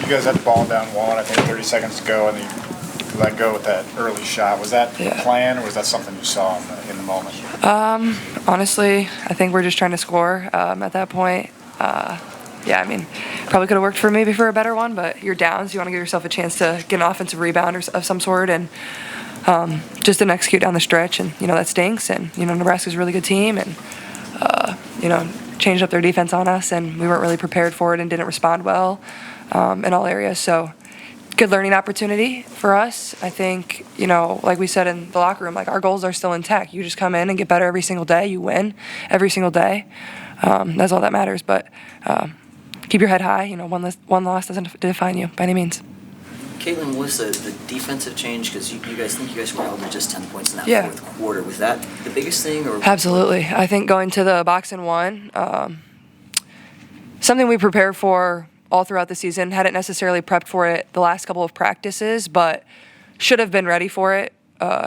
You guys had the ball down one, I think 30 seconds to go, and you let go with that early shot. Was that the plan, or was that something you saw in the moment? Honestly, I think we're just trying to score at that point. Yeah, I mean, probably could have worked for maybe for a better one, but you're down, so you want to give yourself a chance to get an offensive rebound of some sort, and just didn't execute down the stretch, and that stinks. And Nebraska's a really good team, and changed up their defense on us, and we weren't really prepared for it and didn't respond well in all areas. So good learning opportunity for us. I think like we said in the locker room, like our goals are still intact. You just come in and get better every single day. You win every single day. That's all that matters. But keep your head high. One loss doesn't define you by any means. Caitlin, was the defensive change, because you guys were held to just 10 points in that fourth quarter. Was that the biggest thing? Or Absolutely. I think going to the box and one, something we prepared for all throughout the season. Hadn't necessarily prepped for it the last couple of practices, but should have been ready for it.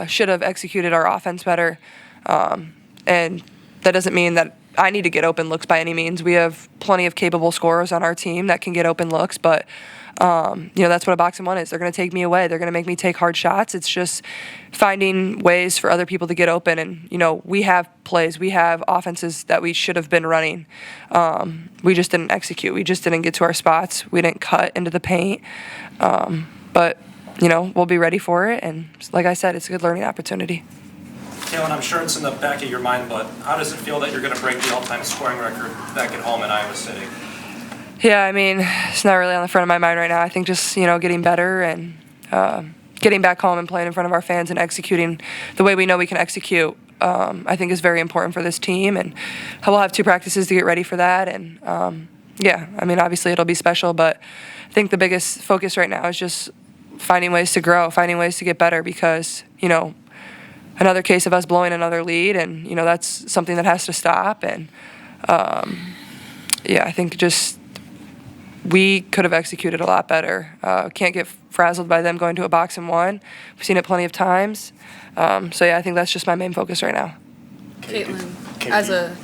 Should have executed our offense better. And that doesn't mean that I need to get open looks by any means. We have plenty of capable scorers on our team that can get open looks, but that's what a box and one is. They're going to take me away. They're going to make me take hard shots. It's just finding ways for other people to get open. And, we have plays. We have offenses that we should have been running. We just didn't execute. We just didn't get to our spots. We didn't cut into the paint. But, we'll be ready for it. And like I said, it's a good learning opportunity. Caitlin, I'm sure it's in the back of your mind, but how does it feel that you're going to break the all-time scoring record back at home in Iowa City? Yeah, I mean, it's not really on the front of my mind right now. I think just, getting better and getting back home and playing in front of our fans and executing the way we know we can execute, I think is very important for this team. And we'll have 2 practices to get ready for that. And, obviously it'll be special, but I think the biggest focus right now is just finding ways to grow, finding ways to get better because, another case of us blowing another lead, and, that's something that has to stop. And, I think just we could have executed a lot better. Can't get frazzled by them going to a box and one. We've seen it plenty of times. I think that's just my main focus right now. Caitlin, as a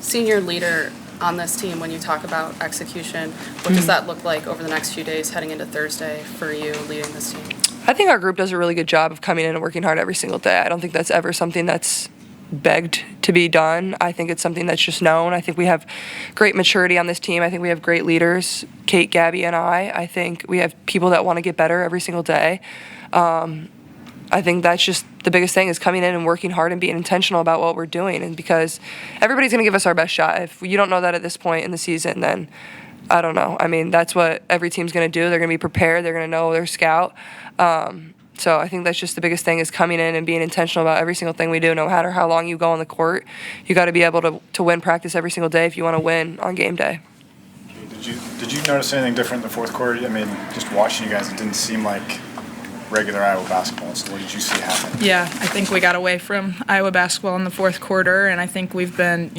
senior leader on this team, when you talk about execution, what does that look like over the next few days heading into Thursday for you leading this team? I think our group does a really good job of coming in and working hard every single day. I don't think that's ever something that's begged to be done. I think it's something that's just known. I think we have great maturity on this team. I think we have great leaders, Kate, Gabby, and I think we have people that want to get better every single day. I think that's just the biggest thing is coming in and working hard and being intentional about what we're doing. And because everybody's going to give us our best shot. If you don't know that at this point in the season, then I don't know. I mean, that's what every team's going to do. They're going to be prepared. They're going to know their scout. So I think that's just the biggest thing is coming in and being intentional about every single thing we do. No matter how long you go on the court, you got to be able to win practice every single day if you want to win on game day. Did you notice anything different in the fourth quarter? I mean, just watching you guys, it didn't seem like regular Iowa basketball. So what did you see happen? Yeah, I think we got away from Iowa basketball in the fourth quarter, and I think we've been,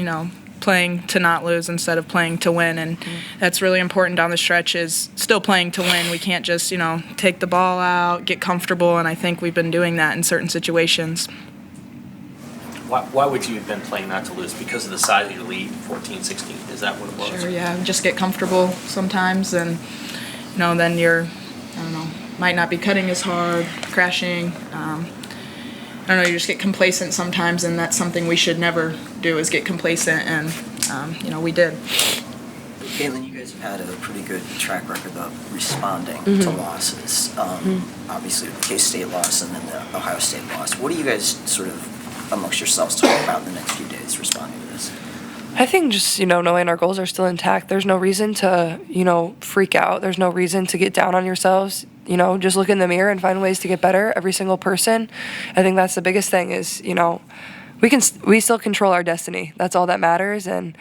playing to not lose instead of playing to win, and that's really important down the stretch is still playing to win. We can't just, take the ball out, get comfortable, and I think we've been doing that in certain situations. Why would you have been playing not to lose? Because of the size of your lead, 14-16? Is that what it was? Sure, yeah. Just get comfortable sometimes, and, then you're, might not be cutting as hard, crashing. You just get complacent sometimes, and that's something we should never do is get complacent, and, we did. Caitlin, you guys have had a pretty good track record of responding to losses. Obviously, the K-State loss and then the Ohio State loss. What do you guys sort of amongst yourselves talk about in the next few days responding to this? I think just, knowing our goals are still intact, there's no reason to, freak out. There's no reason to get down on yourselves. Just look in the mirror and find ways to get better, every single person. I think that's the biggest thing is, we still control our destiny. That's all that matters. And,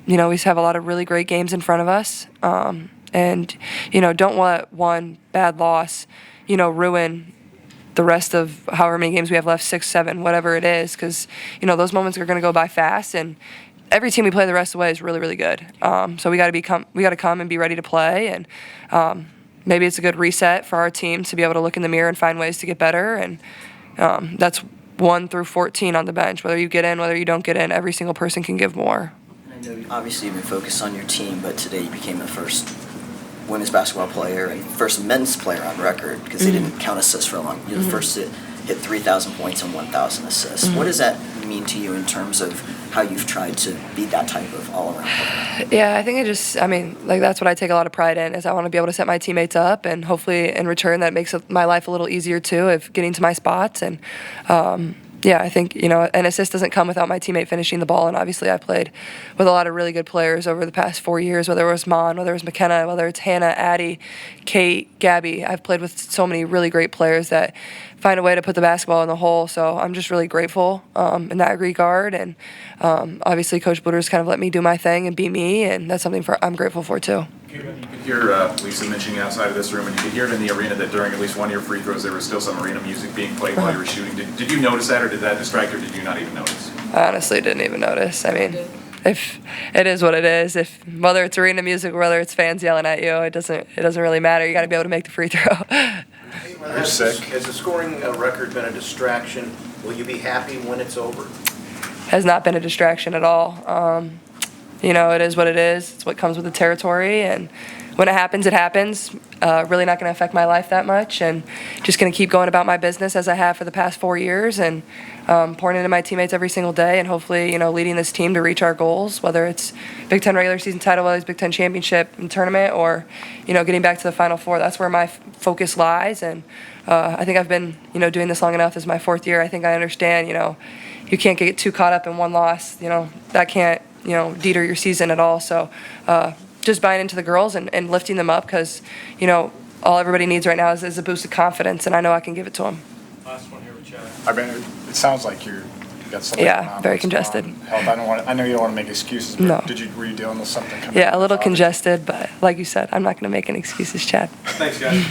we have a lot of really great games in front of us. And, don't let one bad loss, ruin the rest of however many games we have left, 6, 7, whatever it is, because, those moments are going to go by fast. And every team we play the rest of the way is really, really good. So we got to come and be ready to play. And, maybe it's a good reset for our team to be able to look in the mirror and find ways to get better. And that's 1 through 14 on the bench. Whether you get in, whether you don't get in, every single person can give more. And I know obviously you've been focused on your team, but today you became the first women's basketball player and first men's player on record, because they didn't count assists for long. You're the first to hit 3,000 points and 1,000 assists. What does that mean to you in terms of how you've tried to be that type of all-around player? Yeah, I think that's what I take a lot of pride in, is I want to be able to set my teammates up, and hopefully in return that makes my life a little easier too, of getting to my spots. And yeah, I think, an assist doesn't come without my teammate finishing the ball, and obviously I played with a lot of really good players over the past 4 years, whether it was Mon, whether it was McKenna, whether it's Hannah, Addie, Kate, Gabby. I've played with so many really great players that find a way to put the basketball in the hole, so I'm just really grateful in that regard. And obviously Coach Bluter's kind of let me do my thing and be me, and that's something I'm grateful for too. You could hear Lisa mentioning outside of this room, and you could hear it in the arena that during at least one of your free throws there was still some arena music being played while you were shooting. Did you notice that, or did that distract you, or did you not even notice? I honestly didn't even notice. I mean, if it is what it is, whether it's arena music or whether it's fans yelling at you, it doesn't really matter. You got to be able to make the free throw. You're sick. Has the scoring record been a distraction? Will you be happy when it's over? Has not been a distraction at all. It is what it is. It's what comes with the territory, and when it happens, it happens. Really not going to affect my life that much, and just going to keep going about my business as I have for the past 4 years, and pouring into my teammates every single day, and hopefully, leading this team to reach our goals, whether it's Big Ten regular season title, whether it's Big Ten championship and tournament, or getting back to the Final Four. That's where my focus lies, and I think I've been doing this long enough. This is my 4th year. I think I understand. You can't get too caught up in one loss. That can't deter your season at all. So just buying into the girls and lifting them up, because all everybody needs right now is a boost of confidence, and I know I can give it to them. Last one here with Chad. I mean, it sounds like you got something going on very that's congested. Health. I know you don't want to make excuses, but No. were you dealing with something? Yeah, a little congested, but like you said, I'm not going to make any excuses, Chad. Thanks, guys.